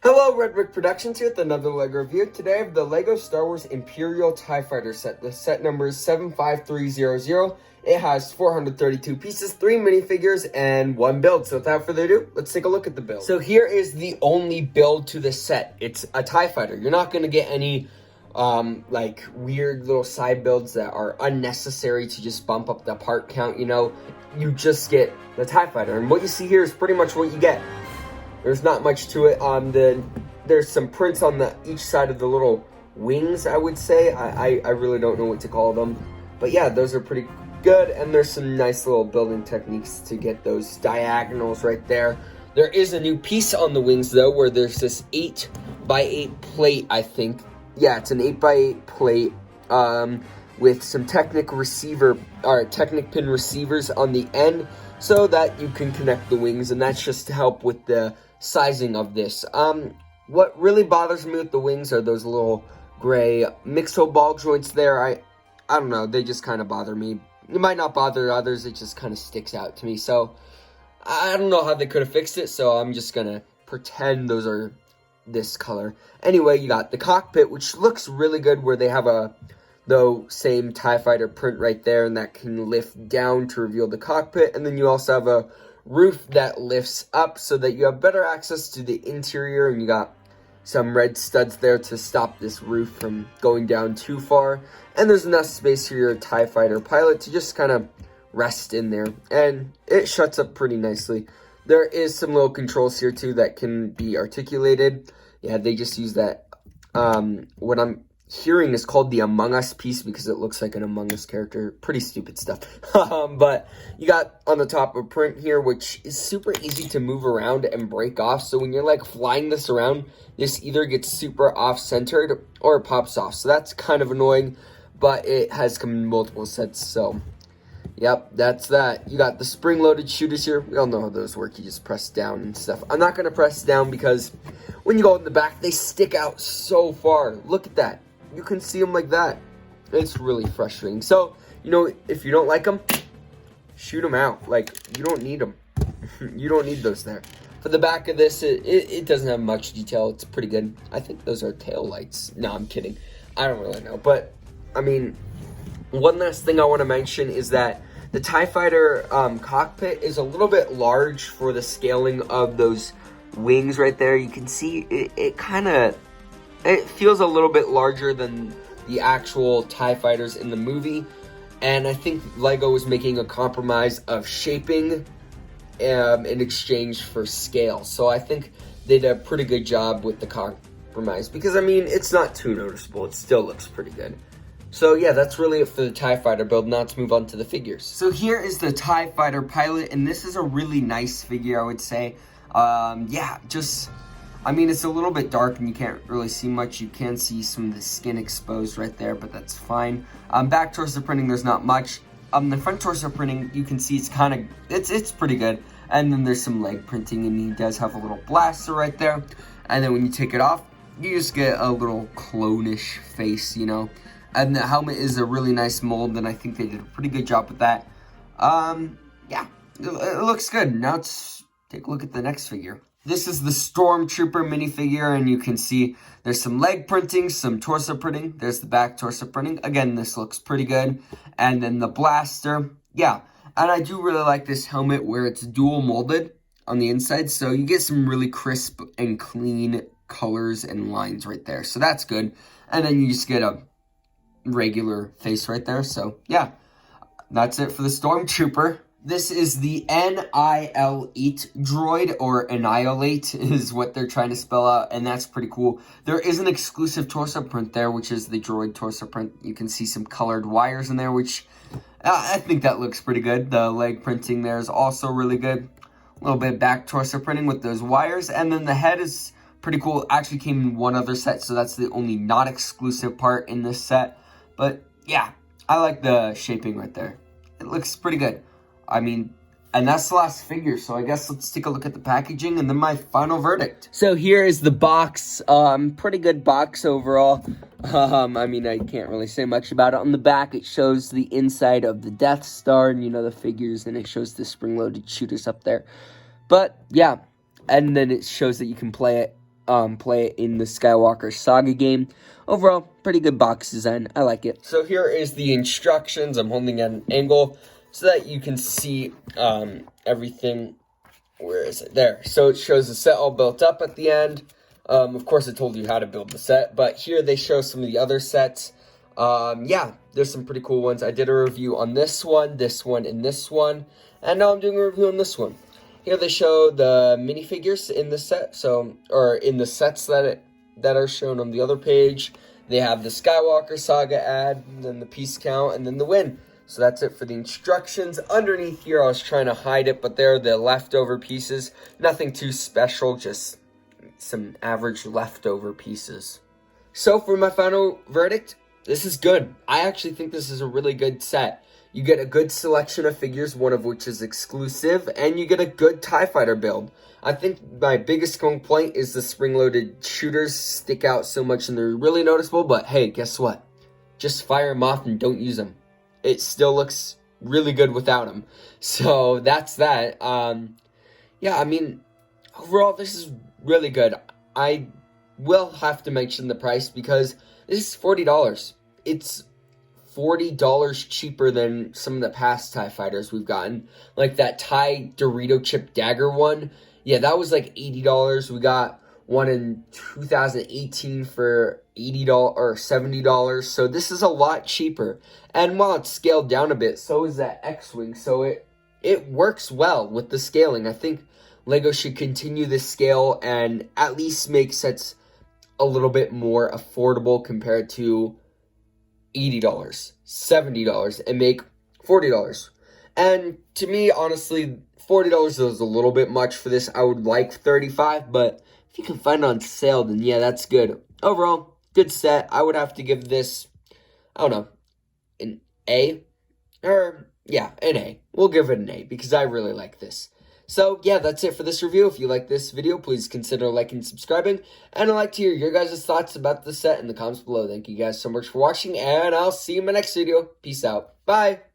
Hello, Red Rick Productions here with another LEGO review. Today I have the LEGO Star Wars Imperial TIE Fighter set. The set number is 75300. It has 432 pieces, 3 minifigures, and 1 build. So without further ado, let's take a look at the build. So here is the only build to this set. It's a TIE Fighter. You're not going to get any like weird little side builds that are unnecessary to just bump up the part count, you know. You just get the TIE Fighter. And what you see here is pretty much what you get. There's not much to it. There's some prints on each side of the little wings, I would say. I really don't know what to call them. But yeah, those are pretty good. And there's some nice little building techniques to get those diagonals right there. There is a new piece on the wings, though, where there's this 8x8 plate, I think. Yeah, it's an 8x8 plate with some Technic pin receivers on the end so that you can connect the wings. And that's just to help with the sizing of this. What really bothers me with the wings are those little gray mixo ball joints there. I don't know, they just kind of bother me. It might not bother others, it just kind of sticks out to me. So I don't know how they could have fixed it, so I'm just gonna pretend those are this color. Anyway, you got the cockpit, which looks really good, where they have the same TIE Fighter print right there, and that can lift down to reveal the cockpit. And then you also have a roof that lifts up so that you have better access to the interior, and you got some red studs there to stop this roof from going down too far. And there's enough space for your TIE Fighter pilot to just kind of rest in there, and it shuts up pretty nicely. There is some little controls here too that can be articulated. Yeah, they just use that, what I'm hearing is called the Among Us piece because it looks like an Among Us character. Pretty stupid stuff. But you got on the top a print here, which is super easy to move around and break off. So when you're like flying this around, this either gets super off-centered or it pops off. So that's kind of annoying, but it has come in multiple sets. So yep, that's that. You got the spring-loaded shooters here. We all know how those work. You just press down and stuff. I'm not going to press down because when you go in the back, they stick out so far. Look at that. You can see them like that. It's really frustrating. So, you know, if you don't like them, shoot them out. Like, you don't need them. You don't need those there. For the back of this, it doesn't have much detail. It's pretty good. I think those are tail lights. No, I'm kidding. I don't really know. But, I mean, one last thing I want to mention is that the TIE Fighter cockpit is a little bit large for the scaling of those wings right there. You can see it feels a little bit larger than the actual TIE Fighters in the movie. And I think LEGO was making a compromise of shaping in exchange for scale. So I think they did a pretty good job with the compromise. Because, I mean, it's not too noticeable. It still looks pretty good. So yeah, that's really it for the TIE Fighter build. Now let's move on to the figures. So here is the TIE Fighter pilot. And this is a really nice figure, I would say. Yeah, I mean, it's a little bit dark and you can't really see much. You can see some of the skin exposed right there, but that's fine. Back torso printing, there's not much. The front torso printing, you can see it's pretty good. And then there's some leg printing, and he does have a little blaster right there. And then when you take it off, you just get a little clone-ish face, you know. And the helmet is a really nice mold, and I think they did a pretty good job with that. Yeah, it looks good. Now let's take a look at the next figure. This is the Stormtrooper Minifigure, and you can see there's some leg printing, some torso printing. There's the back torso printing. Again, this looks pretty good. And then the blaster. Yeah, and I do really like this helmet where it's dual molded on the inside. So you get some really crisp and clean colors and lines right there. So that's good. And then you just get a regular face right there. So yeah, that's it for the Stormtrooper. This is the Annihilate droid, or Annihilate is what they're trying to spell out, and that's pretty cool. There is an exclusive torso print there, which is the Droid Torso print. You can see some colored wires in there, which I think that looks pretty good. The leg printing there is also really good. A little bit of back torso printing with those wires, and then the head is pretty cool. Actually came in one other set, so that's the only not exclusive part in this set. But yeah, I like the shaping right there. It looks pretty good. I mean, and that's the last figure, so I guess let's take a look at the packaging and then my final verdict. So here is the box. Pretty good box overall. I mean, I can't really say much about it. On the back, it shows the inside of the Death Star and, you know, the figures, and it shows the spring-loaded shooters up there. But, yeah, and then it shows that you can play it play it in the Skywalker Saga game. Overall, pretty good box design. I like it. So here is the instructions. I'm holding at an angle so that you can see everything. Where is it? There. So it shows the set all built up at the end. Of course, it told you how to build the set, but here they show some of the other sets. Yeah, there's some pretty cool ones. I did a review on this one, and this one, and now I'm doing a review on this one. Here they show the minifigures in the set, or in the sets that are shown on the other page. They have the Skywalker Saga ad, and then the piece count, and then the win. So that's it for the instructions. Underneath here, I was trying to hide it, but they're the leftover pieces. Nothing too special, just some average leftover pieces. So for my final verdict, this is good. I actually think this is a really good set. You get a good selection of figures, one of which is exclusive, and you get a good TIE Fighter build. I think my biggest complaint is the spring-loaded shooters stick out so much and they're really noticeable, but hey, guess what? Just fire them off and don't use them. It still looks really good without them. So that's that. Yeah, I mean, overall, this is really good. I will have to mention the price because this is $40. It's $40 cheaper than some of the past TIE Fighters we've gotten. Like that TIE Dorito Chip Dagger one. Yeah, that was like $80. We got one in 2018 for $80 or $70. So this is a lot cheaper. And while it's scaled down a bit, so is that X-Wing. So it works well with the scaling. I think LEGO should continue this scale and at least make sets a little bit more affordable compared to $80, $70, and make $40. And to me, honestly, $40 is a little bit much for this. I would like $35, but if you can find it on sale, then yeah, that's good. Overall, good set. I would have to give this, I don't know, an A. Or, yeah, an A. We'll give it an A because I really like this. So, yeah, that's it for this review. If you like this video, please consider liking and subscribing. And I'd like to hear your guys' thoughts about the set in the comments below. Thank you guys so much for watching, and I'll see you in my next video. Peace out. Bye.